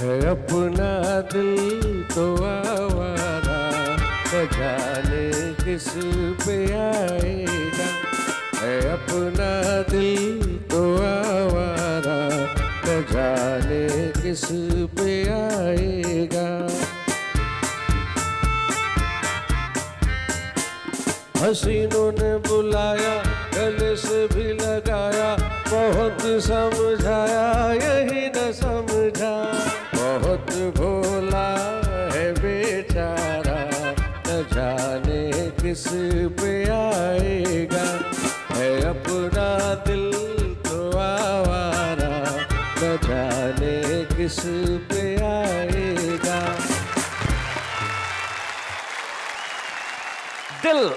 है अपना दिल तो आवारा, न जाने किस पे आएगा। है अपना दिल तो आवारा, न जाने किस पे आएगा। हसीनों ने बुलाया, गले से भी लगाया, बहुत समझाया यही न समझा। बहुत भोला है बेचारा, न जाने किस पे आएगा। है अपना दिल तो आवारा, न जाने किस पे आएगा। दिल,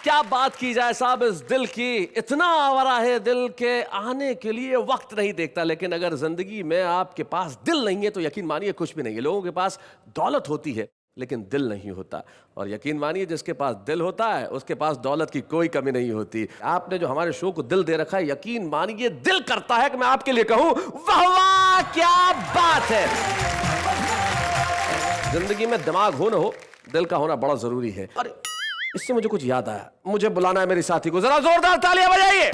क्या बात की जाए साहब इस दिल की। इतना आवारा है दिल के आने के लिए वक्त नहीं देखता। लेकिन अगर जिंदगी में आपके पास दिल नहीं है तो यकीन मानिए कुछ भी नहीं है। लोगों के पास दौलत होती है लेकिन दिल नहीं होता, और यकीन मानिए जिसके पास दिल होता है उसके पास दौलत की कोई कमी नहीं होती। आपने जो हमारे शो को दिल दे रखा है, यकीन मानिए दिल करता है कि मैं आपके लिए कहूं वाह वाह क्या बात है। जिंदगी में दिमाग हो ना हो, दिल का होना बड़ा जरूरी है। अरे इससे मुझे कुछ याद आया, मुझे बुलाना है मेरी साथी को, जरा जोरदार तालियां बजाइए।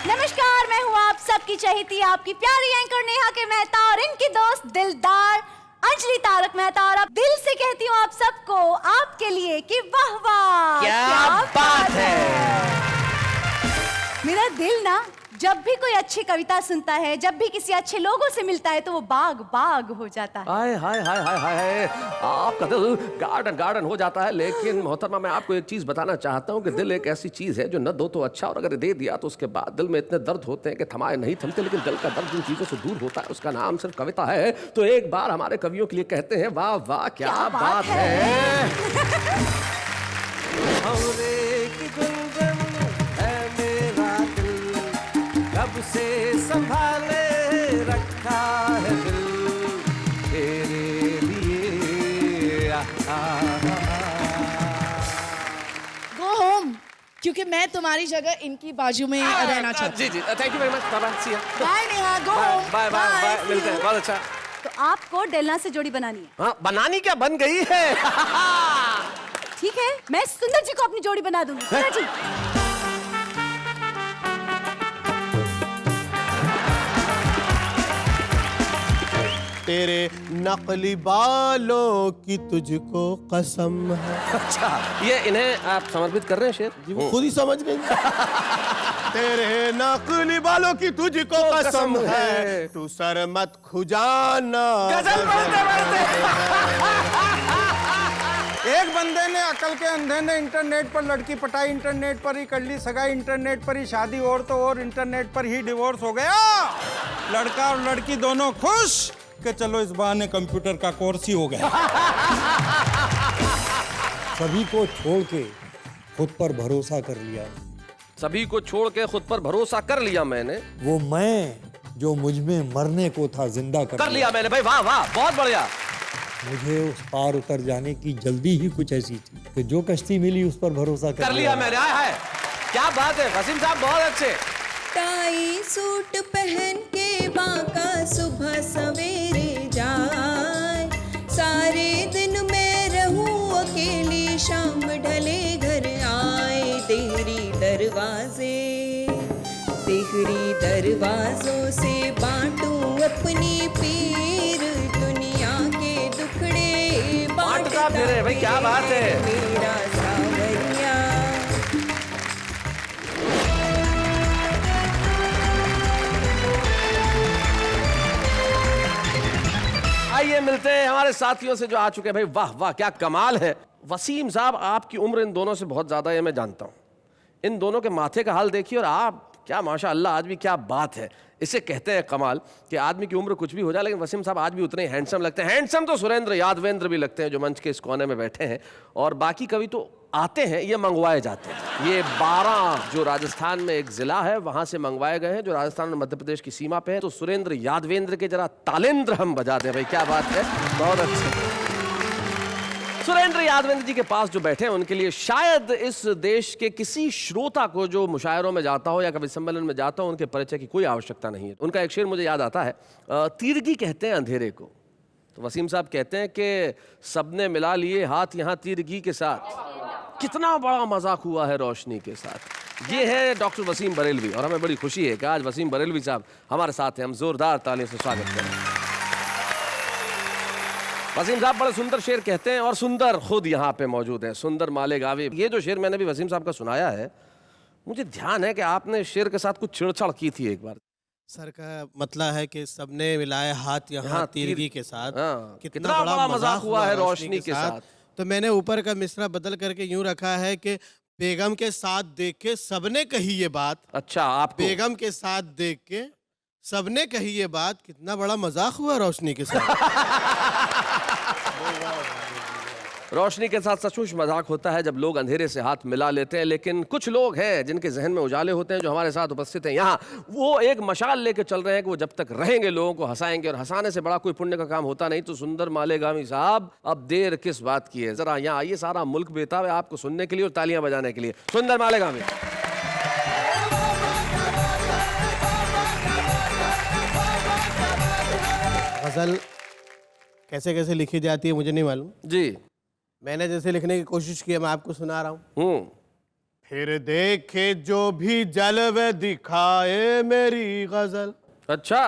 नमस्कार, मैं हूँ आप सबकी चहेती, आपकी प्यारी एंकर नेहा के मेहता और इनकी दोस्त दिलदार अंजलि तारक मेहता। और अब दिल से कहती हूँ आप सबको, आपके लिए कि वाह वाह क्या बात है। मेरा दिल ना जब भी कोई अच्छी कविता सुनता है, जब भी किसी अच्छे लोगों से मिलता है तो वो बाग बाग हो जाता है। हाय हाय हाय हाय हाय, आपका दिल गार्डन गार्डन हो जाता है। लेकिन मोहतरमा मैं आपको एक चीज बताना चाहता हूँ कि दिल एक ऐसी चीज है जो न दो तो अच्छा, और अगर दे दिया तो उसके बाद दिल में इतने दर्द होते हैं कि थमाए नहीं थमते। लेकिन दिल का दर्द जिन चीजों से दूर होता है उसका नाम सिर्फ कविता है। तो एक बार हमारे कवियों के लिए कहते हैं वाह वाह क्या बात है। कब से संभाले रखा है दिल तेरे लिए। गो होम, क्योंकि मैं तुम्हारी जगह इनकी बाजू में रहना चाहती हूँ। जी thank you very much. Bye Neha, go home. Bye bye bye, मिलते हैं। बहुत अच्छा। तो आपको डेलना से जोड़ी बनानी है। हाँ, बनानी क्या, बन गई है। ठीक है, मैं सुंदर जी को अपनी जोड़ी बना दूंगी। सुंदर जी तेरे नकली बालों की तुझको कसम है। अच्छा, ये इन्हें आप समर्पित कर रहे हैं शेर? जी वो खुद ही समझ गए। तेरे नकली बालों की तुझको कसम है, तू सर मत खुजाना। गजल बोलते एक बंदे ने अकल के अंधे ने इंटरनेट पर लड़की पटाई, इंटरनेट पर ही कर ली सगाई, इंटरनेट पर ही शादी, और तो और इंटरनेट पर ही डिवोर्स हो गया। लड़का और लड़की दोनों खुश कि चलो इस बहाने कंप्यूटर का कोर्स ही हो गया। सभी को छोड़ के खुद पर भरोसा कर लिया। सभी को छोड़ के खुद पर भरोसा कर लिया मैंने। वो मैं जो मुझ में मरने को था जिंदा कर लिया मैंने। भाई वाह वाह, बहुत बढ़िया। मुझे उस पार उतर जाने की जल्दी ही कुछ ऐसी थी कि जो कश्ती मिली उस पर भरोसा कर लिया मैंने। हाय क्या बात है वसीम साहब, बहुत अच्छे। टाई सूट पहन के बांका सुबह सवेरे जाए, सारे दिन मैं रहूं अकेली, शाम ढले घर आए। तेरी दरवाजों से बांटूं अपनी पीर, दुनिया के दुखड़े बांटता फिरे। भाई क्या बात है। मेरा सावरिया। आइए मिलते हैं हमारे साथियों से जो आ चुके हैं। भाई वाह वाह क्या कमाल है। वसीम साहब, आपकी उम्र इन दोनों से बहुत ज्यादा है, मैं जानता हूं। इन दोनों के माथे का हाल देखिए, और आप क्या माशाअल्लाह, आज भी क्या बात है। इसे कहते हैं कमाल कि आदमी की उम्र कुछ भी हो जाए लेकिन वसीम साहब आज भी उतने हैंडसम लगते हैं। हैंडसम तो सुरेंद्र यादवेंद्र भी लगते हैं जो मंच के इस कोने में बैठे हैं, और बाकी कवि तो आते हैं, ये मंगवाए जाते हैं। ये 12 जो राजस्थान में एक जिला है वहां से मंगवाए गए हैं, जो राजस्थान और मध्य प्रदेश की सीमा पे है। तो सुरेंद्र यादवेंद्र के जरा तालेंद्र हम बजा दें। भाई क्या बात है, बहुत अच्छे। सुरेंद्र यादवेंद्र जी के पास जो बैठे हैं उनके लिए शायद इस देश के किसी श्रोता को जो मुशायरों में जाता हो या कवि सम्मेलन में जाता हो उनके परिचय की कोई आवश्यकता नहीं है। उनका एक शेर मुझे याद आता है, तीरगी कहते हैं अंधेरे को। तो वसीम साहब कहते हैं कि सबने मिला लिए हाथ यहाँ तीरगी के साथ, कितना बड़ा मजाक हुआ है रोशनी के साथ। ये है डॉक्टर वसीम बरेलवी और हमें बड़ी खुशी है कि आज वसीम बरेलवी साहब हमारे साथ हैं। हम जोरदार तालियों से स्वागत करें। वसीम साहब बड़े सुंदर शेर कहते हैं और सुंदर खुद यहाँ पे मौजूद हैं, सुंदर मालेगावी। ये जो शेर मैंने भी वसीम साहब का सुनाया है, मुझे ध्यान है कि आपने शेर के साथ कुछ छेड़छाड़ की थी एक बार। सर का मतलब है कि सबने मिलाए हाथ यहाँ तीरगी के साथ, हाँ, कितना बड़ा मजाक हुआ है रोशनी के साथ। तो मैंने ऊपर का मिसरा बदल करके यूं रखा है कि बेगम के साथ देख के सबने कही ये बात। अच्छा, आप बेगम के साथ देख के सबने कही ये बात, कितना बड़ा मजाक हुआ रोशनी के साथ। रोशनी के साथ सचमुच मजाक होता है जब लोग अंधेरे से हाथ मिला लेते हैं, लेकिन कुछ लोग हैं जिनके जहन में उजाले होते हैं जो हमारे साथ उपस्थित हैं यहाँ, वो एक मशाल लेके चल रहे हैं कि वो जब तक रहेंगे लोगों को हंसाएंगे, और हंसाने से बड़ा कोई पुण्य का काम होता नहीं। तो सुंदर मालेगामी साहब, अब देर किस बात की है, जरा यहाँ आइए, सारा मुल्क बेताब है आपको सुनने के लिए और तालियां बजाने के लिए। सुंदर मालेगामी। गजल कैसे कैसे लिखी जाती है मुझे नहीं मालूम जी, मैंने जैसे लिखने की कोशिश की है मैं आपको सुना रहा हूँ। फिर देखे जो भी जलवे दिखाए मेरी गजल। अच्छा,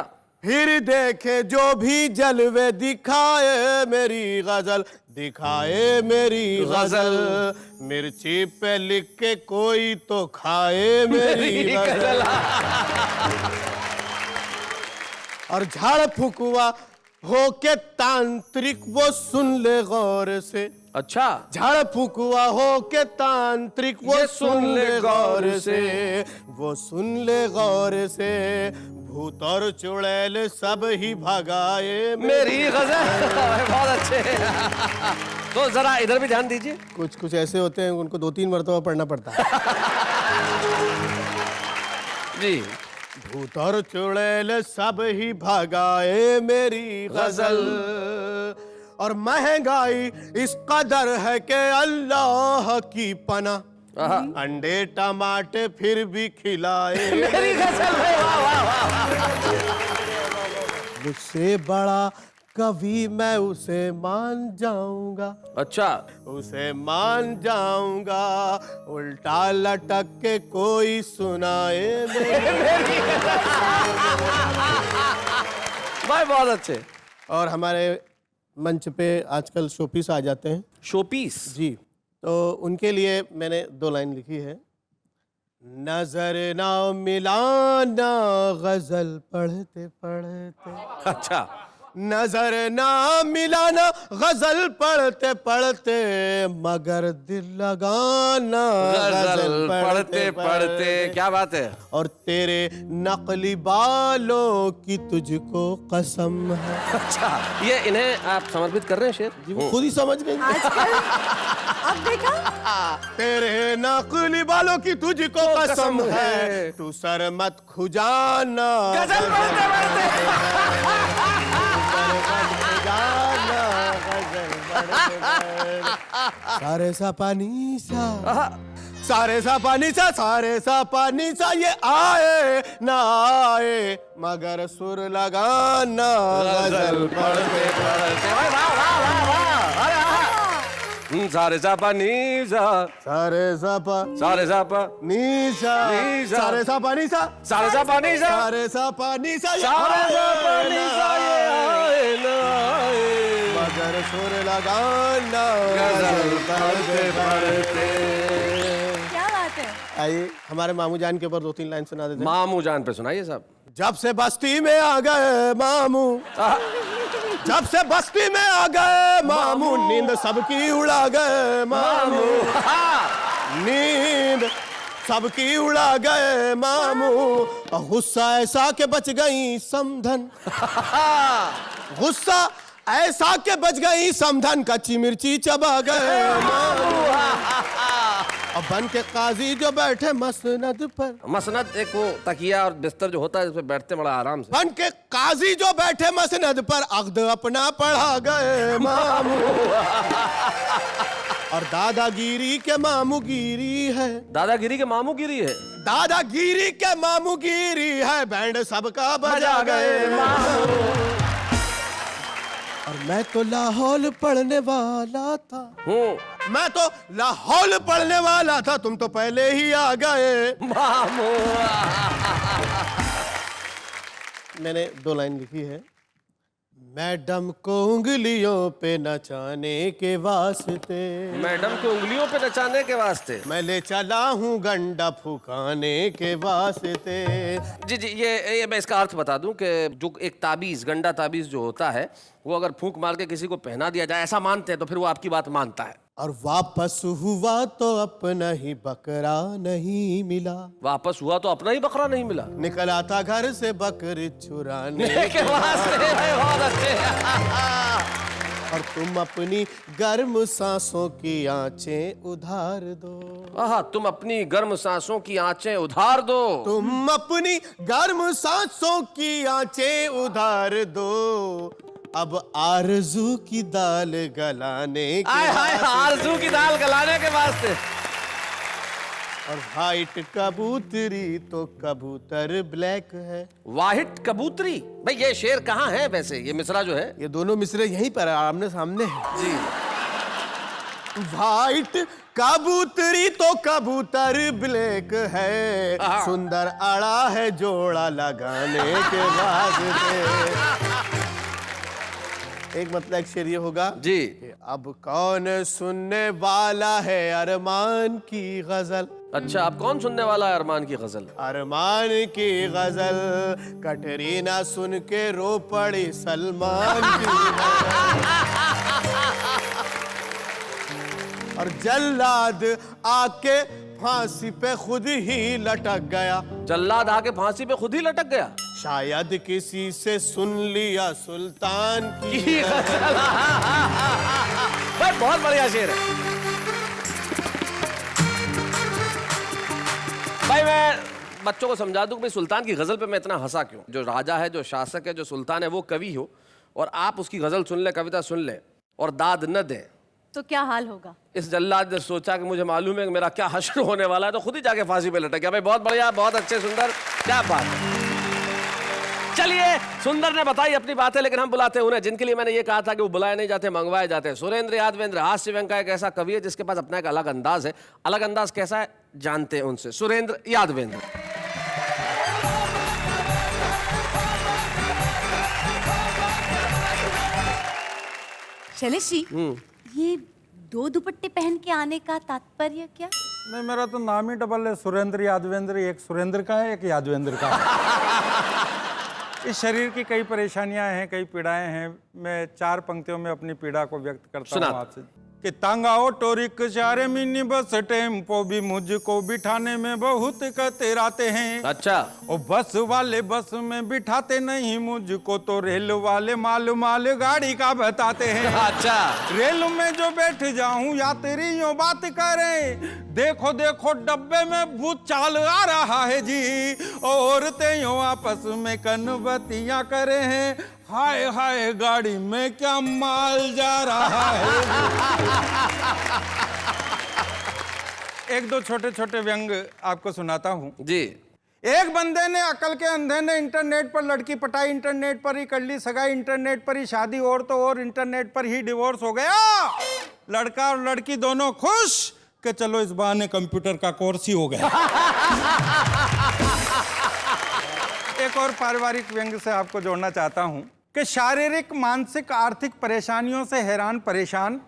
फिर देखे जो भी जलवे दिखाए मेरी गजल, दिखाए मेरी गजल। मिर्ची पे लिख के कोई तो खाए मेरी गजल। और झाड़ फुकवा हो के तांत्रिक वो सुन ले गौर से। अच्छा, झाड़ फुकवा हो के तांत्रिक वो सुन ले गौर से, वो सुन ले गौर से। भूत और चुड़ैल सब ही भगाए मेरी गजल। बहुत अच्छे। तो जरा इधर भी ध्यान दीजिए। कुछ कुछ ऐसे होते हैं उनको 2-3 मरतबा पढ़ना पड़ता है। जी, भूत और चुड़ैल सब ही भगाए मेरी गजल। और महंगाई इस कदर है कि अल्लाह की पना, अंडे टमाटे फिर भी खिलाए मेरी गजल। वाह वाह वाह। मुझसे बड़ा कभी मैं उसे मान जाऊंगा। अच्छा, उसे मान जाऊंगा, उल्टा लटक के कोई सुनाए भाई बहुत अच्छे। और हमारे मंच पे आजकल शोपीस आ जाते हैं। शोपीस जी, तो उनके लिए मैंने 2 लाइन लिखी है। नजर ना मिलाना गजल पढ़ते पढ़ते। अच्छा, नजर ना मिलाना गजल पढ़ते पढ़ते, मगर दिल लगाना गजल पढ़ते पढ़ते। क्या बात है। और तेरे नकली बालों की तुझको कसम है। अच्छा, ये इन्हें आप समर्पित कर रहे हैं शेर? जी, वो खुद ही समझ गई। अब देखा, तेरे नकली बालों की तुझको कसम है, तू सर मत खुजाना गजल पढ़ते पढ़ते। सारे सा पानी सा, सारे सा पानी सा, सारे सा पानी सा, ये आए ना आए मगर सुर लगाना गजल पढ़ते पढ़ते। वाह वाह वाह वाह। अरे सारे सा पा नी सा, सारे सा पा, सारे सा पा नी सा, नी सा, सारे सा पानी सा, सारे सा पा नी सा, सारे सा पानी सा, सारे सा पा नी सा, ये आए ना आए मगर सुर लगाना गजल पढ़ते पढ़ते। क्या बात है। आइए हमारे मामू जान के ऊपर 2-3 लाइन सुना देते हैं। मामू जान पे सुनाइए साहब। जब से बस्ती में आ गए मामू, जब से बस्ती में आ गए मामू, नींद सबकी उड़ा गए मामू, नींद सबकी उड़ा गए मामू। गुस्सा ऐसा के बच गई समधन, गुस्सा ऐसा के बच गई समधन, कच्ची मिर्ची चबा गए मामू। और बन के काजी जो बैठे मसनद पर, मसनद एक वो तकिया और बिस्तर जो होता है जिस पे बैठते बड़ा आराम से। बन के काजी जो बैठे मसनद पर अक़्द अपना पढ़ा गए मामू। और दादागिरी के मामूगिरी है, दादागिरी के मामूगिरी है, दादागिरी के मामूगिरी है, बैंड सबका बजा गए मामू। और मैं तो लाहौल पढ़ने वाला था, मैं तो लाहौल पढ़ने वाला था, तुम तो पहले ही आ गए मामू। मैंने 2 लाइन लिखी है। मैडम को उंगलियों पे नचाने के वास्ते, मैडम को उंगलियों पे नचाने के वास्ते मैं ले चला हूँ गंडा फुकाने के वास्ते। जी जी, ये मैं इसका अर्थ बता दूं कि जो एक ताबीज़, गंडा ताबीज़ जो होता है, वो अगर फूंक मार के किसी को पहना दिया जाए, ऐसा मानते हैं, तो फिर वो आपकी बात मानता है। और वापस हुआ तो अपना ही बकरा नहीं मिला, वापस हुआ तो अपना ही बकरा नहीं मिला। निकला था घर से बकरी चुराने के वास्ते भाई, बहुत अच्छे। और तुम अपनी गर्म सांसों की आंचें उधार दो, आहा, तुम अपनी गर्म सांसों की आंचें उधार दो, तुम अपनी गर्म सांसों की आंचें उधार दो। अब आरज़ू की दाल गलाने के आय हाय, आरज़ू की दाल गलाने के वास्ते। और वाइट कबूतरी तो कबूतर ब्लैक है। वाहिट कबूतरी, भाई ये शेर कहाँ है वैसे? ये मिसरा जो है, ये दोनों मिसरे यहीं पर आमने सामने है जी। वाइट कबूतरी तो कबूतर ब्लैक है, सुंदर अड़ा है जोड़ा लगाने के बाद। एक मतलब एक शेर ये होगा जी, कि अब कौन सुनने वाला है अरमान की गजल। अच्छा, अब कौन सुनने वाला है अरमान की गजल? अरमान की गजल कटरीना सुन के रो पड़ी सलमान की और जल्लाद आके फांसी पे खुद ही लटक गया, जल्लाद आके फांसी पे खुद ही लटक गया। शायद किसी से सुन लिया सुल्तान की गजल। भाई बहुत बढ़िया शेर है भाई। मैं बच्चों को समझा दूं कि भाई सुल्तान की गजल पे मैं इतना हंसा क्यों। जो राजा है, जो शासक है, जो सुल्तान है, वो कवि हो और आप उसकी गजल सुन ले, कविता सुन ले और दाद न दें, तो क्या हाल होगा? इस जल्लाद ने सोचा कि मुझे मालूम है कि मेरा क्या हश्र होने वाला है, तो खुद ही जाके फांसी पे लटक गया। भाई बहुत बढ़िया, बहुत अच्छे, सुंदर, क्या बात है। चलिए, सुंदर ने बताई अपनी बातें, लेकिन हम बुलाते हैं उन्हें जिनके लिए मैंने ये कहा था कि वो बुलाए नहीं जाते, मंगवाए जाते हैं। सुरेंद्र यादवेंद्र हास्य व्यंग का एक ऐसा कवि है जिसके पास अपना एक अलग अंदाज है। अलग अंदाज कैसा है जानते हैं उनसे। सुरेंद्र यादवेंद्र। शैलेश जी, ये 2 दुपट्टे पहन के आने का तात्पर्य क्या? नहीं, मेरा तो नाम ही डबल है, सुरेंद्र यादवेंद्र। एक सुरेंद्र का है, एक यादवेंद्र का है। इस शरीर की कई परेशानियां हैं, कई पीड़ाएं हैं। मैं 4 पंक्तियों में अपनी पीड़ा को व्यक्त करता हूँ आपसे। कि तांगा ऑटो रिक्शा रे मिनी बस टेम्पो भी मुझको बिठाने में बहुत कतराते हैं। अच्छा। और बस वाले बस में बिठाते नहीं मुझको, तो रेल वाले माल गाड़ी का बताते हैं। अच्छा। रेल में जो बैठ जाऊं यात्री यूं बात करें, देखो देखो डब्बे में भूत चाल आ रहा है जी। औरतें यूं आपस में कनबतियां करे हैं, हाय हाय गाड़ी में क्या माल जा रहा है। एक 2 छोटे छोटे व्यंग आपको सुनाता हूं जी। एक बंदे ने, अकल के अंधे ने, इंटरनेट पर लड़की पटाई, इंटरनेट पर ही कर ली सगाई, इंटरनेट पर ही शादी, और तो और इंटरनेट पर ही डिवोर्स हो गया। लड़का और लड़की दोनों खुश कि चलो इस बहाने कंप्यूटर का कोर्स ही हो गया। एक और पारिवारिक व्यंग से आपको जोड़ना चाहता हूं कि शारीरिक, मानसिक, आर्थिक परेशानियों से हैरान परेशान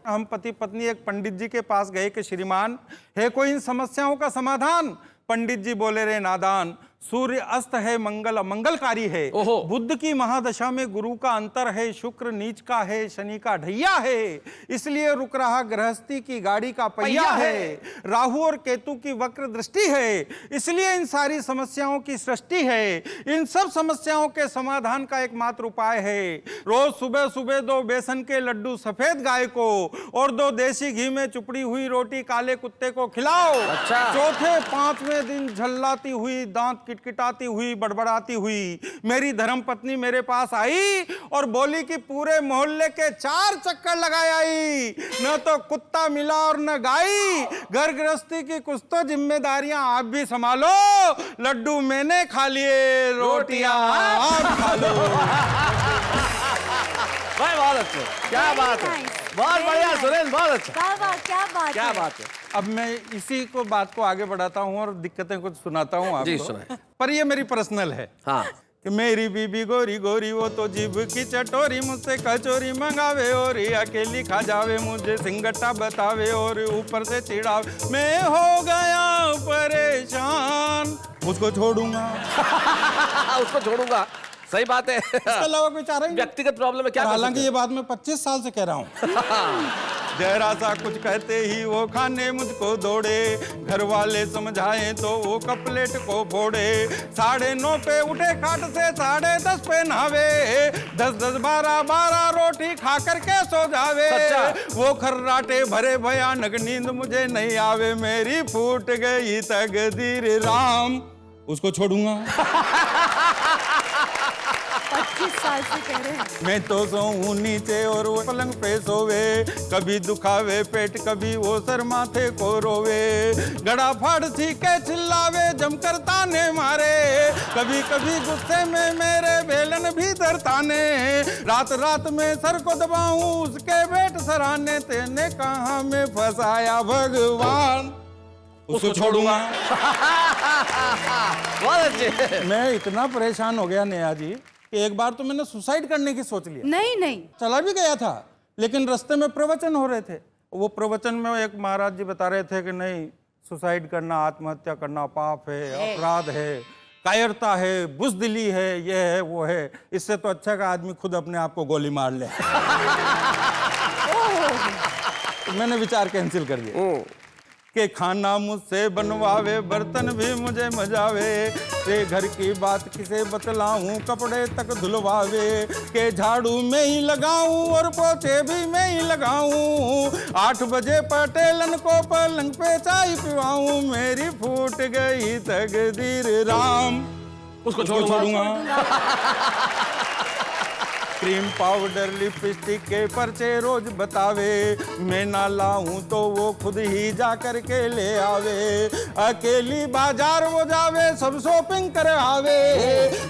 हम पति पत्नी एक पंडित जी के पास गए कि श्रीमान, है कोई इन समस्याओं का समाधान? पंडित जी बोले, रे नादान, सूर्य अस्त है, मंगलकारी है। ओहो। बुध की महादशा में गुरु का अंतर है, शुक्र नीच का है, शनि का ढैया है, इसलिए रुक रहा गृहस्थी की गाड़ी का पहिया है। राहु और केतु की वक्र दृष्टि है, इसलिए इन सारी समस्याओं की सृष्टि है। इन सब समस्याओं के समाधान का एकमात्र उपाय है, रोज सुबह सुबह 2 बेसन के लड्डू सफेद गाय को और 2 देसी घी में चुपड़ी हुई रोटी काले कुत्ते को खिलाओ। अच्छा। चौथे 5वें दिन झल्लाती हुई, दांत किटकिटाती हुई, बड़बड़ाती हुई मेरी धर्म पत्नी मेरे पास आई और बोली कि पूरे मोहल्ले के 4 चक्कर लगाए आई, न तो कुत्ता मिला और न गाई। घर गृहस्थी की कुछ तो जिम्मेदारियां आप भी संभालो, लड्डू मैंने खा लिए, रोटियां आप खा लो। भाई बहुत अच्छे, क्या बात है, बहुत बढ़िया सुरेंद्र, बहुत अच्छा, वाह वाह, क्या बात क्या है। बात है। अब मैं इसी को बात को आगे बढ़ाता हूँ और दिक्कतें कुछ सुनाता हूँ आपको। जी, सुनाएं। पर ये मेरी पर्सनल है हाँ, कि मेरी बीबी गोरी गोरी वो तो जीभ की चटोरी, मुझसे कचोरी मंगावे और ये अकेली खा जावे, मुझे सिंगट्टा बतावे और ऊपर से चिढ़ावे। मैं हो गया परेशान, उसको छोड़ूंगा। उसको छोड़ूंगा, सही बात है। इसके अलावा कोई चारा ही नहीं। व्यक्तिगत प्रॉब्लम है क्या कर हालांकि सकते ये बात मैं 25 साल से कह रहा हूँ। जरा सा कुछ कहते ही वो खाने मुझको दौड़े, घर वाले समझाएं तो वो कपलेट को फोड़े। 9:30 पे उठे खाट से, 10:30 पे नहावे, 10-10, 12-12 रोटी खा करके सो जावे। सच्चा। वो खर्राटे भरे भयानक नींद मुझे नहीं आवे, मेरी फूट गई तकदीर राम, उसको छोड़ूंगा। 25 साल से कह रहे हैं। मैं तो सोऊं नीचे और वो पलंग पे सोवे, कभी दुखावे पेट कभी वो सर माथे को रोवे, गड़ा फाड़ के चिल्लावे जमकर ताने मारे, कभी कभी गुस्से में मेरे बेलन भी दरताने, रात रात में सर को दबाऊं उसके बेट सराने, तेने कहाँ में फंसाया भगवान, उसको छोड़ूंगा। बहुत अच्छे। मैं इतना परेशान हो गया नेहा जी कि एक बार तो मैंने सुसाइड करने की सोच लिया। नहीं नहीं, चला भी गया था, लेकिन रास्ते में प्रवचन हो रहे थे। वो प्रवचन में एक महाराज जी बता रहे थे कि नहीं, सुसाइड करना, आत्महत्या करना पाप है, अपराध है, कायरता है, बुज़दिली है, ये है वो है, इससे तो अच्छा का आदमी खुद अपने आप को गोली मार ले। तो मैंने विचार कैंसिल कर दिया कि खाना मुझसे बनवावे, बर्तन भी मुझे मजावे, ते घर की बात किसे बतलाऊं, कपड़े तक धुलवावे, के झाड़ू में ही लगाऊं और पोछे भी मैं ही लगाऊं, 8 बजे पटेलन को पलंग पे चाय पिवाऊं, मेरी फूट गई तकदीर राम, उसको छोड़ूंगा। क्रीम पाउडर लिपस्टिक के पर्चे रोज बतावे, मैं ना लाऊं तो वो खुद ही जा कर के ले आवे, अकेली बाजार वो जावे, सब शॉपिंग करवावे,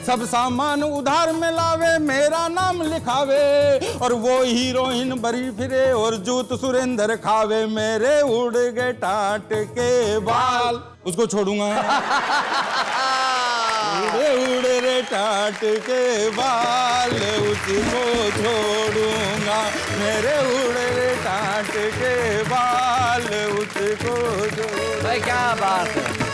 सब सामान उधार में लावे, मेरा नाम लिखावे, और वो हीरोइन बरी फिरे और जूत सुरेंद्र खावे, मेरे उड़ गए टाट के बाल, उसको छोड़ूंगा। उड़े उड़े रे टाट के बाल, उसको छोड़ूंगा, मेरे उड़े रे टाट के बाल, उसको छोड़ूंगा। भाई क्या बात है,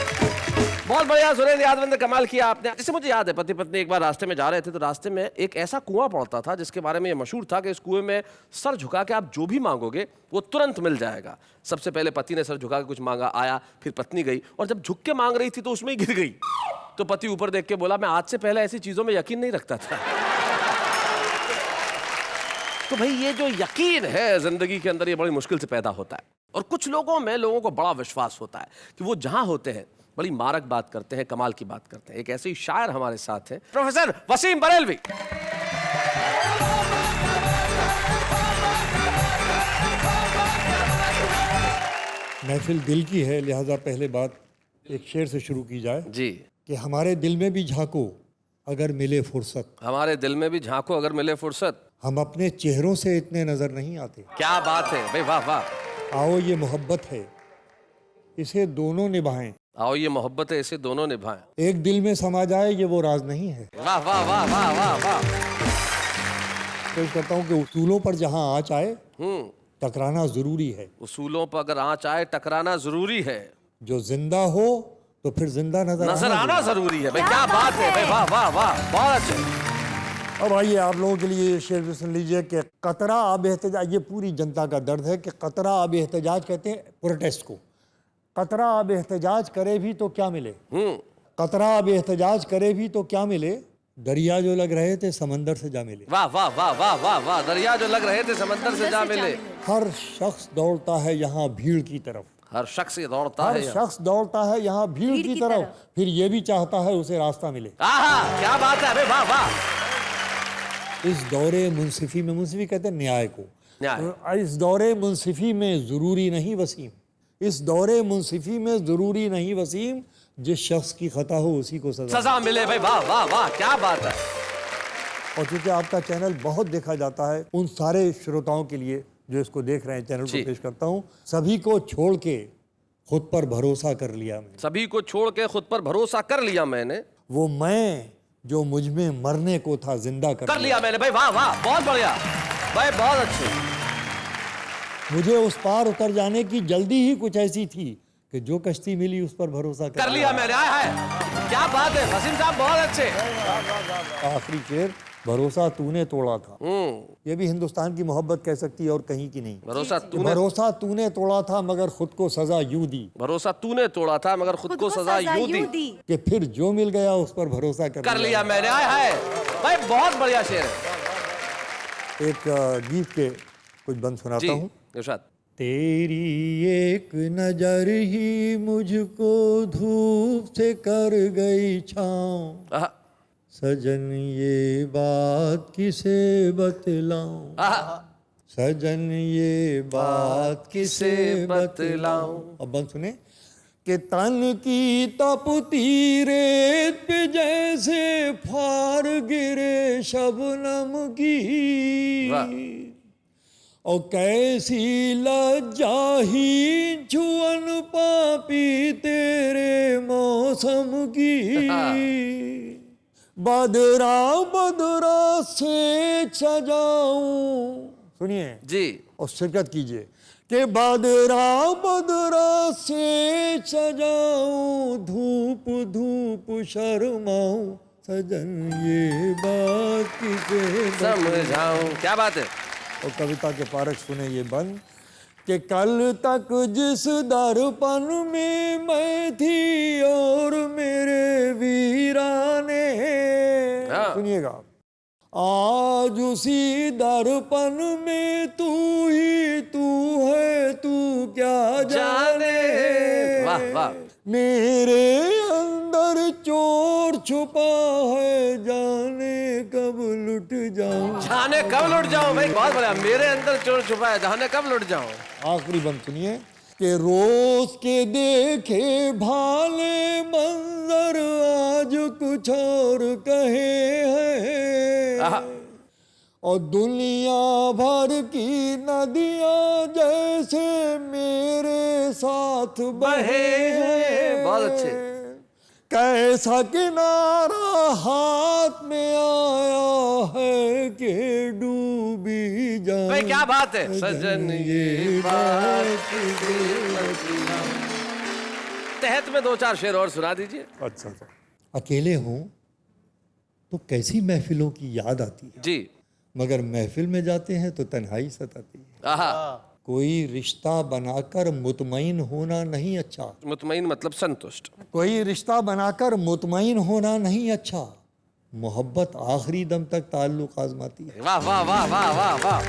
बहुत बढ़िया सुरेंद्र यादव ने कमाल किया आपने। जैसे मुझे याद है, पति पत्नी एक बार रास्ते में जा रहे थे, तो रास्ते में एक ऐसा कुआं पड़ता था जिसके बारे में ये मशहूर था कि इस कुएं में सर झुका के आप जो भी मांगोगे वो तुरंत मिल जाएगा। सबसे पहले पति ने सर झुका के कुछ मांगा, आया, फिर पत्नी गई, और जब झुक के मांग रही थी तो उसमें ही गिर गई। तो पति ऊपर देख के बोला, मैं आज से पहले ऐसी चीजों में यकीन नहीं रखता था। तो भाई ये जो यकीन है जिंदगी के अंदर, ये बड़ी मुश्किल से पैदा होता है, और कुछ लोगों में लोगों को बड़ा विश्वास होता है कि वो जहां होते हैं बड़ी मारक बात करते हैं, कमाल की बात करते हैं। एक ऐसे ही शायर हमारे साथ हैं, प्रोफेसर वसीम बरेलवी। महफिल दिल की है, लिहाजा पहले बात एक शेर से शुरू की जाए जी। कि हमारे दिल में भी झांको अगर मिले फुर्सत, हमारे दिल में भी झांको अगर मिले फुर्सत, हम अपने चेहरों से इतने नजर नहीं आते। क्या बात है भाई, वाह वाह। आओ ये मोहब्बत है, इसे दोनों निभाएं, आओ ये मोहब्बत है, इसे दोनों निभाएं। एक दिल में समा जाए ये वो राज नहीं है। वाह वाह वाह वाह वाह वाह। कोशिश करता हूँ कि उसूलों पर जहाँ आँच आए टकराना जरूरी है, उसूलों पर अगर आँच आए टकराना जरूरी है। जो जिंदा हो तो फिर जिंदा नजर आना जरूरी है भाई। क्या बात है भाई, वाह वाह वाह, बहुत अच्छे। अब आइए आप लोगों के लिए ये शेर भी सुन लीजिए कि कतरा आब एहतजाज, ये पूरी जनता का दर्द है कि कतरा आब एहतजाज कहते हैं प्रोटेस्ट को। कतरा आब एहतजाज करे भी तो क्या मिले, कतरा आब एहतजाज करे भी तो क्या मिले, दरिया जो लग रहे थे समंदर से जा मिले। वाह वाह वाह वाह वाह वाह, दरिया जो लग रहे थे समंदर से जा मिले। हर शख्स दौड़ता है यहाँ भीड़ की तरफ, हर शख्स ये दौड़ता हर है यहाँ। शख्स दौड़ता है यहाँ भीड़ की तरफ, फिर ये भी चाहता है उसे रास्ता मिले। आहा, क्या बात है भाई, वाह वाह। इस दौरे मुंसिफी में, मुंसिफी कहते हैं न्याय को, न्याय। इस दौरे मुंसिफी में ज़रूरी नहीं वसीम, इस दौरे मुंसिफी में ज़रूरी नहीं वसीम, जिस शख्स की खता हो उसी को सजा मिले भाई, वाह वाह वाह, क्या बात है। और चूंकि आपका चैनल बहुत देखा जाता है, उन सारे श्रोताओं के लिए जो इसको देख रहे हैं चैनल को पेश करता हूँ। सभी को छोड़ के खुद पर भरोसा कर लिया मैंने, सभी को छोड़ के खुद पर भरोसा कर लिया मैंने, वो मैं जो मुझ में मरने को था जिंदा कर लिया मैंने भाई, वाह वाह, बहुत बढ़िया भाई, बहुत अच्छे। मुझे उस पार उतर जाने की जल्दी ही कुछ ऐसी थी कि जो कश्ती मिली उस पर भरोसा कर लिया मैंने। आए हाय, क्या बात है वसीम साहब, बहुत अच्छे। आखिरी शेर, भरोसा तूने तोड़ा था, ये भी हिंदुस्तान की मोहब्बत कह सकती है और कहीं की नहीं। भरोसा तूने तोड़ा था मगर खुद को सजा यूं दी, भरोसा तूने तोड़ा था मगर खुद को सजा यूं दी, कि फिर जो मिल गया उस पर भरोसा कर लिया मैंने। आए हाय भाई, बहुत बढ़िया शेर है। एक गीत के कुछ बंद सुनाता हूँ। इरशाद। तेरी एक नजर ही मुझको धूप से कर गई छाँव, सजन ये बात किसे बतलाऊं, सजन ये बात किसे बतलाऊं। अब बंद सुने कि तन की तपती रेत पे जैसे फार गिरे शबनम की, और कैसी लज्जाही छुअन पापी तेरे मौसम की, बदरा बदरा से सजाऊं, सुनिए जी और शिरकत कीजिए कि बदरा बदरा से सजाऊं, धूप धूप शर्माऊं, सजन ये बात किसे समझाऊं। क्या बात है। और कविता के पारक सुने ये बंद कि कल तक जिस दर्पण में मैं थी और मेरे वीराने, सुनिएगा, आज उसी दर्पण में तू ही तू है, तू क्या जाने। वाह वाह। मेरे अंदर चोर छुपा है, जाने कब लुट जाऊं, जाने कब लुट जाऊं भाई, बहुत बढ़िया। मेरे अंदर चोर छुपा है, जाने कब लुट जाऊं। आखिरी बंद सुनिए कि रोज के देखे भाले मंजर आज कुछ और कहे हैं, और दुनिया भर की नदियां जैसे मेरे साथ बहे हैं। बहुत अच्छे। कैसा किनारा हाथ में आया है कि डूबी जाए। भाई क्या बात है। सजन ये बात तहत में दो चार शेर और सुना दीजिए। अच्छा अकेले हों तो कैसी महफिलों की याद आती है जी, मगर महफिल में जाते हैं तो तन्हाई सताती है। कोई रिश्ता बनाकर मुतमईन होना नहीं अच्छा। मुतमईन मतलब संतुष्ट। कोई रिश्ता बनाकर मुतमईन होना नहीं अच्छा, मोहब्बत आखिरी दम तक ताल्लुक आजमाती है। वाह वाह वाह वाह वाह वाह।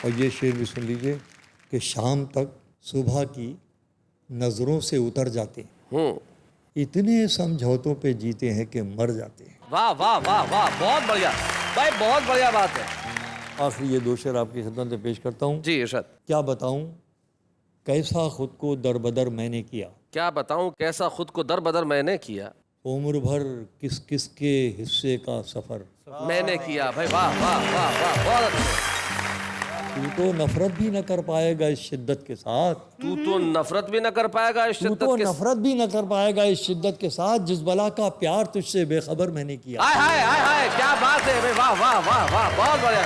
और ये शेर भी सुन लीजिए कि शाम तक सुबह की नजरों से उतर जाते हैं, इतने समझौतों पे जीते हैं कि मर जाते हैं। वाह वाह वाह वाह, बहुत बढ़िया भाई, बहुत बढ़िया बात है। आखिरी ये दो शेर आपकी खिदमत में पेश करता हूँ। जी इरशाद। क्या बताऊं कैसा खुद को दरबदर मैंने किया, क्या बताऊं कैसा खुद को दरबदर मैंने किया, उम्र भर किस किस के हिस्से का सफर मैंने किया। भाई वाह वाह वाह वाह, बहुत अच्छा। तू तो नफरत भी न कर पाएगा इस शिद्दत के साथ, तू तो नफरत भी न कर पाएगा इस शिद्दत के साथ, नफरत भी न कर पाएगा इस शिद्दत के साथ जिस बला का प्यार तुझसे बेखबर मैंने किया। हाय हाय हाय हाय, क्या बात है भाई, वाह वाह वाह वाह, बहुत बढ़िया।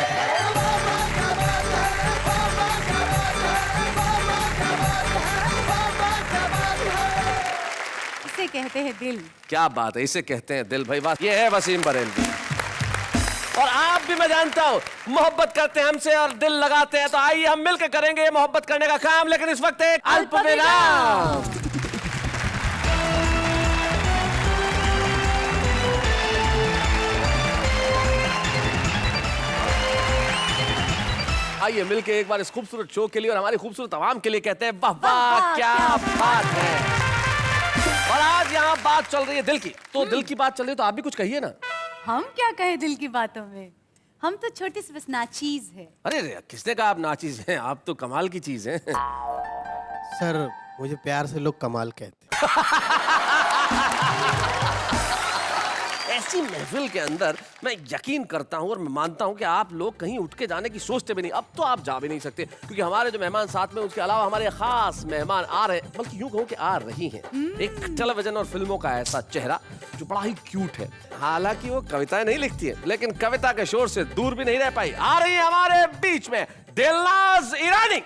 इसे कहते हैं दिल। क्या बात है, इसे कहते हैं दिल भाई। वाह, ये है वसीम बरेलवी। और आप भी, मैं जानता हूं, मोहब्बत करते हैं हमसे और दिल लगाते हैं, तो आइए हम मिलकर करेंगे ये मोहब्बत करने का काम। लेकिन इस वक्त एक अल्प विराम। आइए मिलके एक बार इस खूबसूरत शो के लिए और हमारी खूबसूरत आवाम के लिए कहते हैं वाह वाह क्या बात है। और आज यहाँ बात चल रही है दिल की, तो दिल की बात चल रही है तो आप भी कुछ कहिए ना। हम क्या कहे दिल की बातों में, हम तो छोटी सी बस नाचीज है। अरे रे, किसने कहा आप नाचीज हैं? आप तो कमाल की चीज हैं। सर मुझे प्यार से लोग कमाल कहते हैं। ऐसी महफिल के अंदर मैं यकीन करता हूं और मैं मानता हूं कि आप लोग कहीं उठ के जाने की सोचते भी नहीं। अब तो आप जा भी नहीं सकते, क्योंकि हमारे जो मेहमान साथ में, उसके अलावा हमारे खास मेहमान आ रहे, बल्कि यूं कहूं कि आ रही हैं। एक टेलीविजन और फिल्मों का ऐसा चेहरा जो बड़ा ही क्यूट है। हालांकि वो कविताएं नहीं लिखती है, लेकिन कविता के शोर से दूर भी नहीं रह पाई। आ रही है हमारे बीच में दिलनाज ईरानी।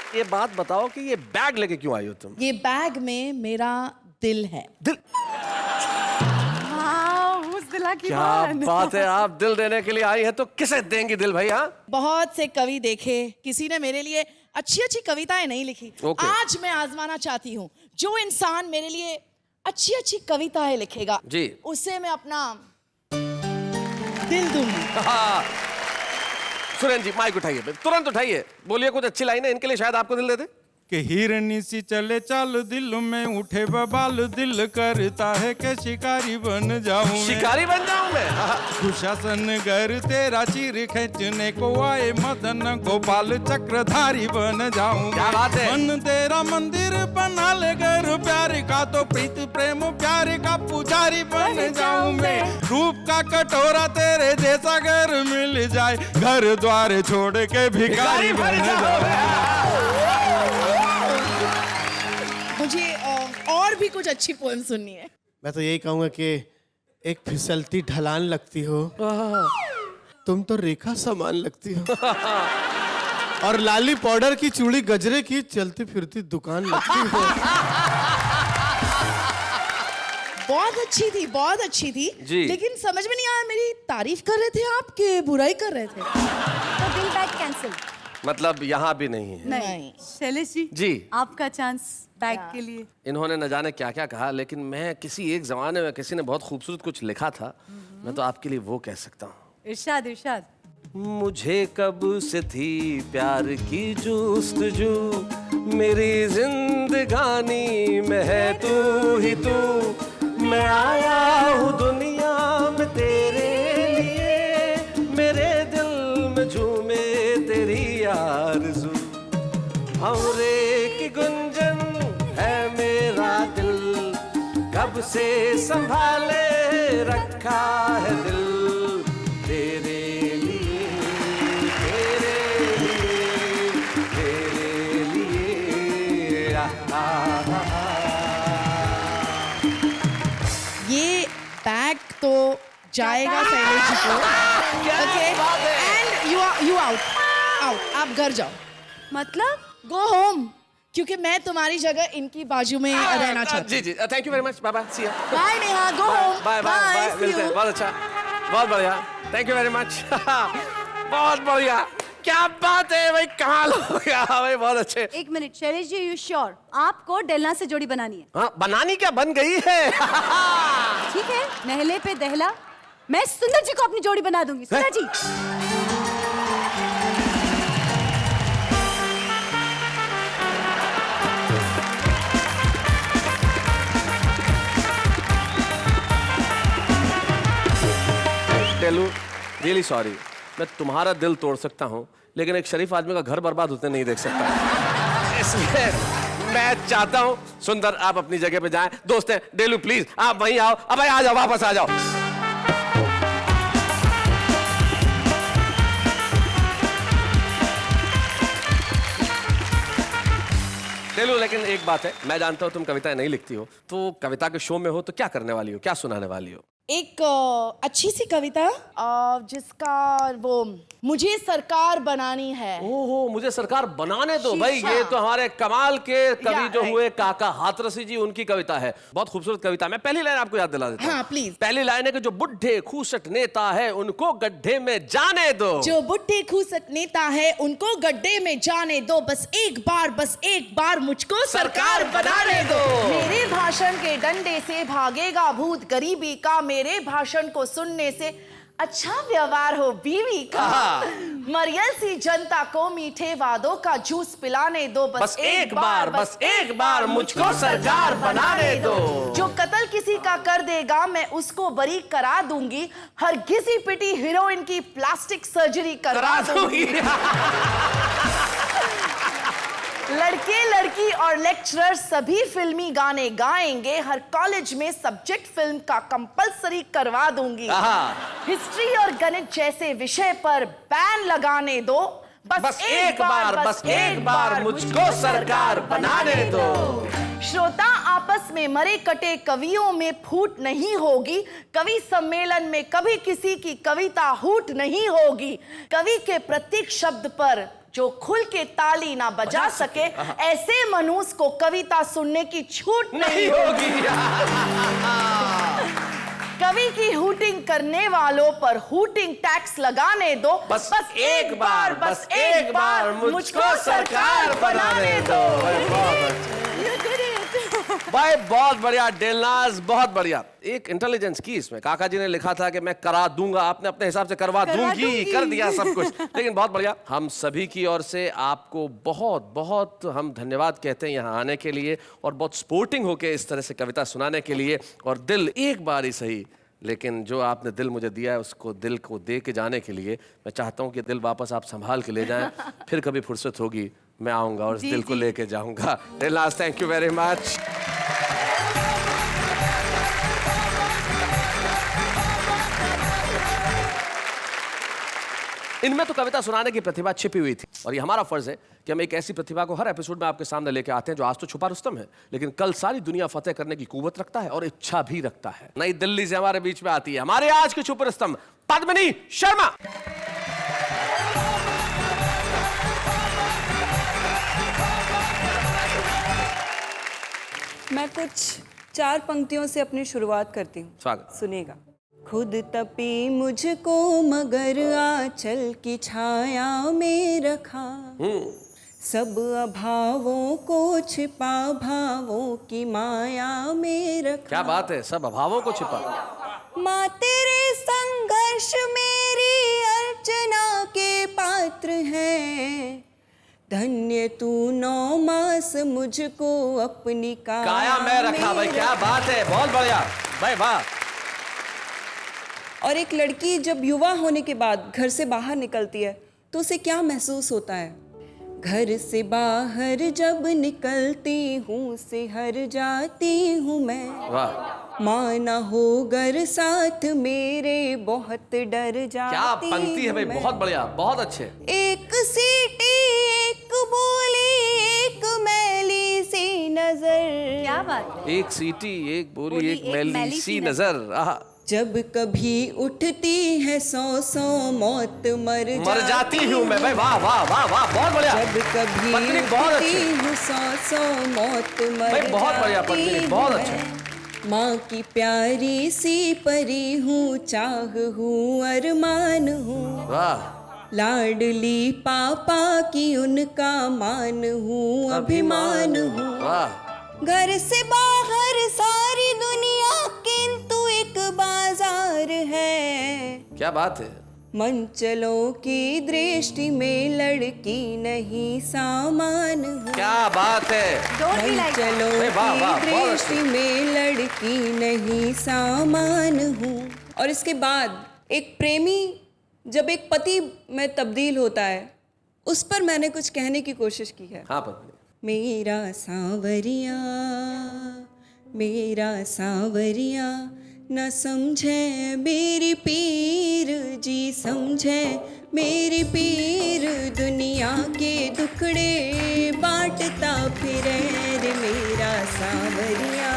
ये बात बताओ कि ये बैग लेके क्यों आई हो तुम? ये बैग में मेरा दिल है। दिल? उस दिला की क्या बात है, आप दिल देने के लिए आई हैं, तो किसे देंगी दिल भाई? हाँ, बहुत से कवि देखे, किसी ने मेरे लिए अच्छी अच्छी कविताएं नहीं लिखी। Okay. आज मैं आजमाना चाहती हूँ, जो इंसान मेरे लिए अच्छी अच्छी कविताएं लिखेगा जी, उसे मैं अपना दिल दूंगी। हाँ। सुरेन जी माइक उठाइए, तुरंत उठाइए, बोलिए कुछ अच्छी लाइन है, इनके लिए शायद आपको दिल दे दे। कि हिरनी सी चले चाल दिल में उठे बबाल, दिल करता है कि शिकारी बन जाऊं मैं। शिकारी बन जाऊं मैं? दुशासन घर तेरा चीर खींचने को आए, मदन गोपाल चक्रधारी बन जाऊं। क्या बात है। मन तेरा मंदिर बना ले घर प्यार का, तो प्रीत प्रेम प्यार का पुजारी बन जाऊं मैं। रूप का कटोरा तेरे जैसा घर मिल जाए, घर द्वार छोड़ के भिखारी बन जाऊं। मुझे और भी कुछ अच्छी पोएम सुननी है। मैं तो यही कहूंगा कि एक फिसलती ढलान लगती हो, तुम तो रेखा समान लगती हो। और लाली पाउडर की चूड़ी गजरे की चलती फिरती दुकान लगती हो। बहुत अच्छी थी, बहुत अच्छी थी जी। लेकिन समझ में नहीं आया, मेरी तारीफ कर रहे थे आप कि बुराई कर रहे थे? तो दिल बैग कैंसिल। मतलब यहाँ भी नहीं है। नहीं। शैलेश जी, जी, आपका चांस बैग के लिए। इन्होंने न जाने क्या क्या कहा, लेकिन मैं किसी एक जमाने में किसी ने बहुत खूबसूरत कुछ लिखा था, मैं तो आपके लिए वो कह सकता हूँ। इरशाद इरशाद। मुझे कब से थी प्यार की जुस्तजू, मेरी जिंदगानी में है तू ही तू। मैं आया हूँ दुनिया में तेरे लिए, मेरे दिल में झूमे तेरी आरज़ू। भंवरे की गुंजन है मेरा दिल, कब से संभाले रखा है दिल तेरे लिए, तेरे लिए, तेरे लिए। ये बैग तो जाएगा शैलेश जी को। ओके, एंड यू आउट, आप घर जाओ। मतलब गो होम, क्योंकि मैं तुम्हारी जगह इनकी बाजू में रहना चाहती हूँ। जी जी, thank you very much, bye bye, see you. Bye Neha, go home. Bye bye bye, मिलते हैं, बहुत अच्छा, बहुत बढ़िया, थैंक यू वेरी मच। बहुत बढ़िया, क्या बात है भाई, कमाल हो गया भाई, बहुत अच्छे। एक minute Shailesh ji, you sure आपको डेलना से जोड़ी बनानी है? हाँ, बनानी क्या, बन गई है। ठीक है, नहले पे दहला, मैं सुंदर जी को अपनी जोड़ी बना दूंगी। सुंदर जी, टेलू रियली सॉरी, मैं तुम्हारा दिल तोड़ सकता हूँ, लेकिन एक शरीफ आदमी का घर बर्बाद होते नहीं देख सकता। इसलिए मैं चाहता हूँ सुंदर आप अपनी जगह पे जाएं। दोस्त हैं डेलू, प्लीज आप वहीं आओ। अब आ जाओ, वापस आ जाओ। डेलू, लेकिन एक बात है, मैं जानता हूँ तुम कविताएं नहीं लिखती हो, तो कविता के शो में हो तो क्या करने वाली हो, क्या सुनाने वाली हो? एक अच्छी सी कविता जिसका वो मुझे सरकार बनानी है। ओहो, मुझे सरकार बनाने दो भाई। शीशा। ये तो हमारे कमाल के कवि Yeah, जो right. हुए काका हाथरसी जी, उनकी कविता है। बहुत खूबसूरत कविता। मैं पहली लाइन आपको याद दिला देता हूं। हाँ, please. पहली लाइन है कि जो बुढ़े खूसट नेता है उनको गड्ढे में जाने दो। जो बुढ़े खूसट नेता है उनको गड्ढे में जाने दो, बस एक बार मुझको सरकार बनाने दो। मेरे भाषण के डंडे से भागेगा भूत गरीबी का, मेरे भाषण को सुनने से अच्छा व्यवहार हो बीवी का। मरियल सी जनता को मीठे वादों का जूस पिलाने दो, बस एक बार मुझको सरकार बनाने दो। जो कत्ल किसी का कर देगा मैं उसको बरी करा दूंगी, हर घिसी पिटी हीरोइन की प्लास्टिक सर्जरी करा दूंगी। लड़के लड़की और लेक्चरर सभी फिल्मी गाने गाएंगे, हर कॉलेज में सब्जेक्ट फिल्म का कंपलसरी करवा दूंगी। हिस्ट्री और गणित जैसे विषय पर बैन लगाने दो, बस एक बार मुझको सरकार बनाने दो। श्रोता आपस में मरे कटे कवियों में फूट नहीं होगी, कवि सम्मेलन में कभी किसी की कविता हूट नहीं होगी। कवि के प्रत्येक शब्द पर जो खुल के ताली ना बजा सके, ऐसे मनुष्य को कविता सुनने की छूट नहीं होगी। कवि की हूटिंग करने वालों पर हूटिंग टैक्स लगाने दो, बस एक बार मुझको सरकार बनाने दो। भाई बहुत बढ़िया दिलनाज, बहुत बढ़िया। एक इंटेलिजेंस की इसमें। काका जी ने लिखा था कि मैं करा दूंगा, आपने अपने हिसाब से करवा दूंगी कर दिया सब कुछ। लेकिन बहुत बढ़िया। हम सभी की ओर से आपको बहुत बहुत हम धन्यवाद कहते हैं यहाँ आने के लिए, और बहुत स्पोर्टिंग होके इस तरह से कविता सुनाने के लिए। और दिल एक बार ही सही, लेकिन जो आपने दिल मुझे दिया है उसको दिल को दे के जाने के लिए मैं चाहता हूँ कि दिल वापस आप संभाल के ले जाएं। फिर कभी फुर्सत होगी मैं आऊँगा और इस दिल को लेके जाऊँगा। दिलनाज, थैंक यू वेरी मच। इनमें तो कविता सुनाने की प्रतिभा छिपी हुई थी, और ये हमारा फर्ज है कि हम एक ऐसी प्रतिभा को हर एपिसोड में आपके सामने लेके आते हैं जो आज तो छुपा रुस्तम है, लेकिन कल सारी दुनिया फतेह करने की कुव्वत रखता है और इच्छा भी रखता है। नई दिल्ली से हमारे बीच में आती है हमारे आज की छुपा रुस्तम पद्मिनी शर्मा। मैं कुछ 4 पंक्तियों से अपनी शुरुआत करती हूँ। स्वागत। सुनिएगा। खुद तपी मुझको मगर आंचल की छाया में रखा, सब अभावों को छिपा भावों की माया में रखा। क्या बात है, सब अभावों को छिपा। माँ तेरे संघर्ष मेरी अर्चना के पात्र है, धन्य तू 9 मास मुझको अपनी काया में रखा। भाई क्या बात है, बहुत बढ़िया भाई, वाह। और एक लड़की जब युवा होने के बाद घर से बाहर निकलती है तो उसे क्या महसूस होता है? घर से बाहर जब निकलती हूँ सिहर जाती हूँ मैं, वाह। माँ न हो घर साथ मेरे बहुत डर जाती। क्या पंक्ति है भाई, मैं। बहुत बढ़िया, बहुत अच्छे। एक सीटी एक बोली एक मैली सी नजर, क्या बात है। एक सीटी एक बोली एक मैली सी नजर। आहा। जब कभी उठती है 100 मौत मर जाती हूँ मैं। भाई वाह वाह वाह वाह, बहुत बढ़िया। जब कभी पत्नी बहुत उठती अच्छी। हूँ 100 मौत मर भाई बहुत बढ़िया पत्नी, बहुत जाती अच्छा। हूँ। माँ की प्यारी सी परी हूँ, चाह हूँ अरमान हूँ, वाह। लाडली पापा की उनका मान हूँ अभिमान हूँ। वाह। घर से बाहर सारी दुनिया किंतु एक बाजार है, क्या बात है। मंचलों की दृष्टि में लड़की नहीं सामान हूँ। क्या बात है। Don't be like that. मंचलों अरे वाह, वाह, की बहुत दृष्टि में लड़की नहीं सामान हूँ। और इसके बाद एक प्रेमी जब एक पति में तब्दील होता है, उस पर मैंने कुछ कहने की कोशिश की है। हाँ पत्नी। मेरा सांवरिया न समझे मेरी पीर जी, समझे मेरी पीर, दुनिया के दुखड़े बांटता फिरे रे मेरा सांवरिया।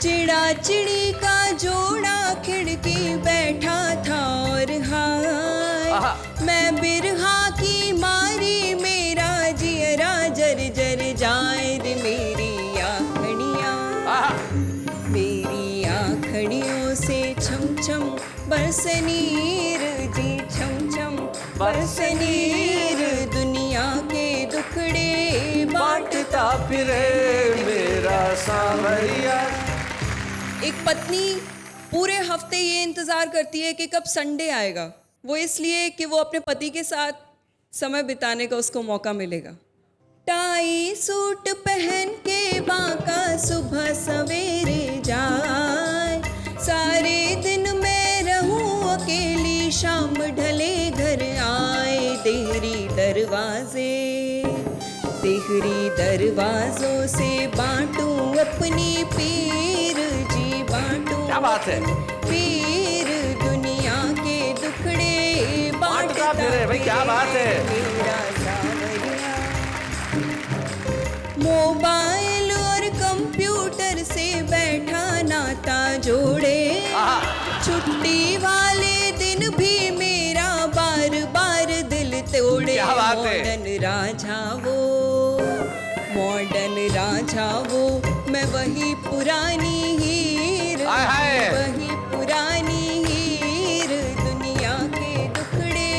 चिड़ा चिड़ी का जोड़ा खिड़की बैठा था और हाय मैं बिरहा की मारी मेरा जियरा जर जर जाए रे मेरी आँखड़ियाँ मेरी आँखड़ियों से छम छम बरसनीर जी छम छम बरसनीर दुनिया के दुखड़े बांटता फिरे मेरा सांवरिया। एक पत्नी पूरे हफ्ते ये इंतजार करती है कि कब संडे आएगा, वो इसलिए कि वो अपने पति के साथ समय बिताने का उसको मौका मिलेगा। टाई सूट पहन के बांका सुबह सवेरे जाए, सारे दिन मैं रहूं अकेली शाम ढले घर आए। देहरी दरवाजों से बांटूं अपनी पीर जी बांटूं। क्या बात है, पीर दुनिया के दुखड़े बांटता फिरे भाई, क्या बात है। मेरा सांवरिया। मोबाइल और कंप्यूटर से बैठा नाता जोड़े, छुट्टी वाले दिन भी मेरा बार बार दिल तोड़े। मॉडर्न राजा वो मैं वही पुरानी हीर, वही पुरानी हीर दुनिया के दुखड़े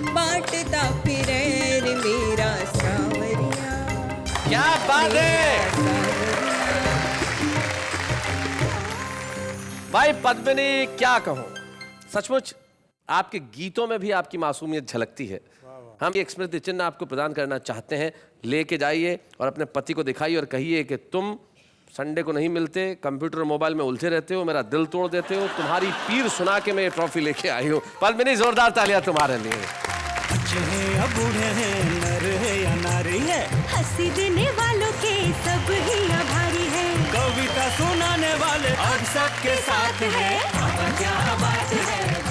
बांटता फिरे रे मेरा सांवरिया। क्या बात है भाई पद्मिनी, क्या कहूं, सचमुच आपके गीतों में भी आपकी मासूमियत झलकती है। हम एक स्मृति चिन्ह आपको प्रदान करना चाहते हैं, लेके जाइए और अपने पति को दिखाइए और कहिए कि तुम संडे को नहीं मिलते, कंप्यूटर और मोबाइल में उलझे रहते हो, मेरा दिल तोड़ देते हो, तुम्हारी पीर सुना के मैं ये ट्रॉफी लेके आई हूँ। पद्मिनी, जोरदार तालियां तुम्हारे लिए। बच्चे हैं या बूढ़े हैं, नर है या नारी है, हंसी देने वालों के सब ही आभारी है, कविता सुनाने वाले अब सबके साथ है। क्या बात है।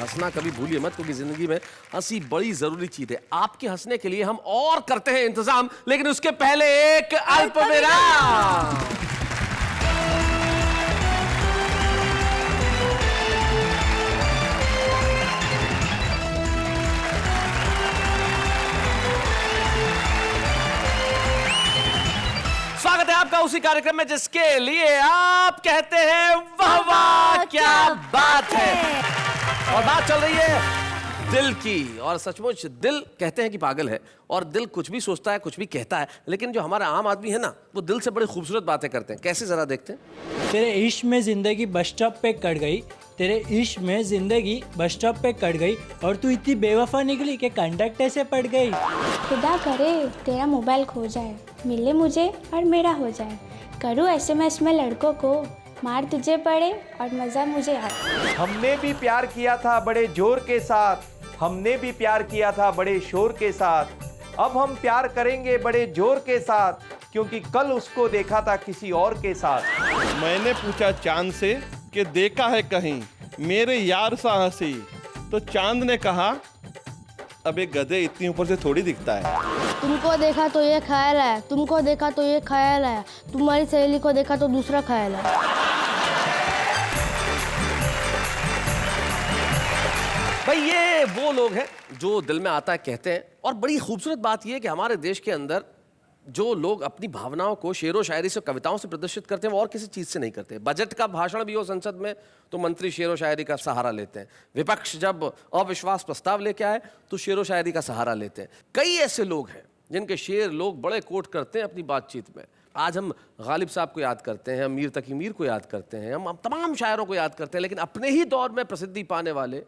हंसना कभी भूलिए मत, क्योंकि जिंदगी में हंसी बड़ी जरूरी चीज है। आपके हंसने के लिए हम और करते हैं इंतजाम, लेकिन उसके पहले एक अल्प विराम। स्वागत है आपका उसी कार्यक्रम में जिसके लिए आप कहते हैं वाह वाह क्या बात है। और बात चल रही है दिल की, और सचमुच दिल कहते हैं कि पागल है, और दिल कुछ भी सोचता है, कुछ भी कहता है, लेकिन जो हमारा आम आदमी है ना, वो दिल से बड़ी खूबसूरत बातें करते हैं। कैसे, जरा देखते हैं। तेरे इश्क में जिंदगी बस स्टॉप पे कट गई, तेरे इश्क में जिंदगी बस स्टॉप पे कट गई, और तू इतनी बेवफा निकली कि कंडक्टर से पड़ गई। खुदा करे तेरा मोबाइल खो जाए, मिले मुझे और मेरा हो जाए, करूँ SMS में लड़कों को, मार तुझे पड़े और मजा मुझे आए। हमने भी प्यार किया था बड़े जोर के साथ, हमने भी प्यार किया था बड़े शोर के साथ, अब हम प्यार करेंगे बड़े जोर के साथ, क्योंकि कल उसको देखा था किसी और के साथ। मैंने पूछा चांद से कि देखा है कहीं मेरे यार सा हंसी, तो चांद ने कहा अब एक गधे इतनी ऊपर से थोड़ी दिखता है। तुमको देखा तो ये ख्याल है, तुमको देखा तो ये ख्याल है, तुम्हारी सहेली को देखा तो दूसरा ख्याल है। भाई ये वो लोग हैं जो दिल में आता है कहते हैं, और बड़ी खूबसूरत बात यह है कि हमारे देश के अंदर जो लोग अपनी भावनाओं को शेरो शायरी से, कविताओं से प्रदर्शित करते हैं, वो और किसी चीज़ से नहीं करते। बजट का भाषण भी हो संसद में तो मंत्री शेरो शायरी का सहारा लेते हैं, विपक्ष जब अविश्वास प्रस्ताव लेके आए तो शेरो शायरी का सहारा लेते हैं। कई ऐसे लोग हैं जिनके शेर लोग बड़े कोट करते हैं अपनी बातचीत में। आज हम गालिब साहब को याद करते हैं, हम मीर तकी मीर को याद करते हैं, हम तमाम शायरों को याद करते हैं, लेकिन अपने ही दौर में प्रसिद्धि पाने वाले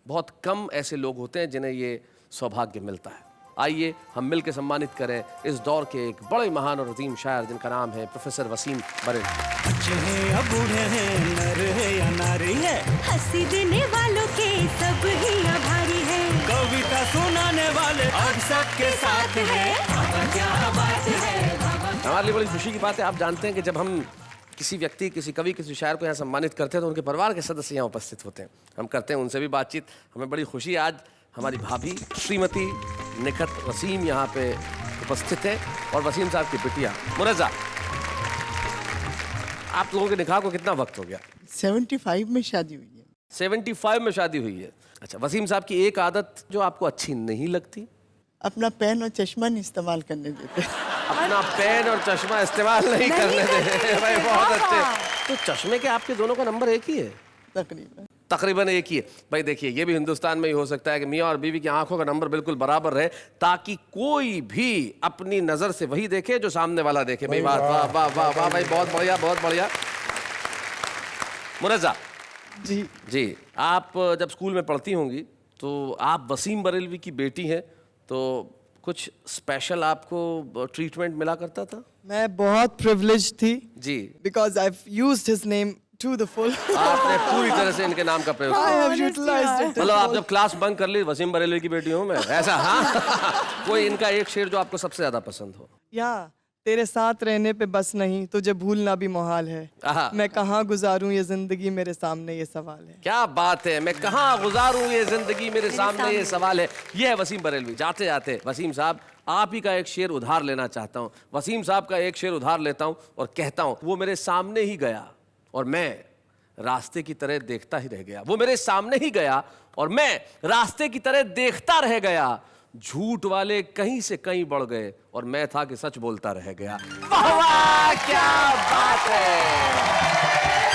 बहुत कम ऐसे लोग होते हैं जिन्हें ये सौभाग्य मिलता है। आइए हम मिलकर सम्मानित करें इस दौर के एक बड़े महान और अजीम शायर जिनका नाम है प्रोफेसर वसीम बरेली। बच्चे हैं या बूढ़े हैं, नर है या नारी है, हंसी देने वालों के सब ही आभारी है, कविता सुनाने वाले अब सबके साथ है। क्या बात है। हमारे लिए बड़ी खुशी की बात है। आप जानते हैं कि जब हम किसी व्यक्ति, किसी कवि, किसी शायर को यहाँ सम्मानित करते हैं तो उनके परिवार के सदस्य यहाँ उपस्थित होते हैं। हम करते हैं उनसे भी बातचीत। हमें बड़ी खुशी, आज हमारी भाभी श्रीमती निखत वसीम यहाँ पे उपस्थित है, और वसीम साहब की बिटिया मुरज़ा। आप लोगों के निकाह को कितना वक्त हो गया? 75 में शादी हुई है। 75 में शादी हुई है। अच्छा, वसीम साहब की एक आदत जो आपको अच्छी नहीं लगती? अपना पेन और चश्मा नहीं इस्तेमाल करने देते। अपना पेन और चश्मा इस्तेमाल नहीं करने देते। भाई बहुत अच्छे। तो चश्मे के आपके दोनों का नंबर एक ही है? तकरीबन एक ही है। भाई देखिए, ये भी हिंदुस्तान में ही हो सकता है कि मियाँ और बीवी की आंखों का नंबर बिल्कुल बराबर रहे, ताकि कोई भी अपनी नजर से वही देखे जो सामने वाला देखे। भाई वाह वाह वाह वाह वाह भाई, बहुत बढ़िया बहुत बढ़िया। मुनज़्ज़ा जी जी, आप जब स्कूल में पढ़ती होंगी तो आप वसीम बरेलवी की बेटी हैं, तो कुछ स्पेशल आपको ट्रीटमेंट मिला करता था? मैं बहुत प्रिविलेज थी जी, because I have used his name to the full. आपने पूरी तरह से इनके नाम का प्रयोग I have किया। utilized it. मतलब आप जब क्लास बंक कर ली, वसीम बरेलवी की बेटी हूँ मैं, ऐसा? हाँ। कोई इनका एक शेर जो आपको सबसे ज्यादा पसंद हो? या तेरे साथ रहने पे बस नहीं, तुझे भूलना भी मुहाल है। आहा। मैं कहाँ गुजारूं ये जिंदगी, मेरे सामने ये सवाल है। क्या बात है, मैं कहाँ गुजारूं ये जिंदगी, मेरे सामने ये सवाल है। ये है वसीम बरेलवी। जाते जाते वसीम साहब, आप ही का एक शेर उधार लेना चाहता हूँ। वसीम साहब का एक शेर उधार लेता हूँ और कहता हूँ, वो मेरे सामने ही गया और मैं रास्ते की तरह देखता ही रह गया। वो मेरे सामने ही गया और मैं रास्ते की तरह देखता रह गया। झूठ वाले कहीं से कहीं बढ़ गए और मैं था कि सच बोलता रह गया। वाह वाह, क्या बात है।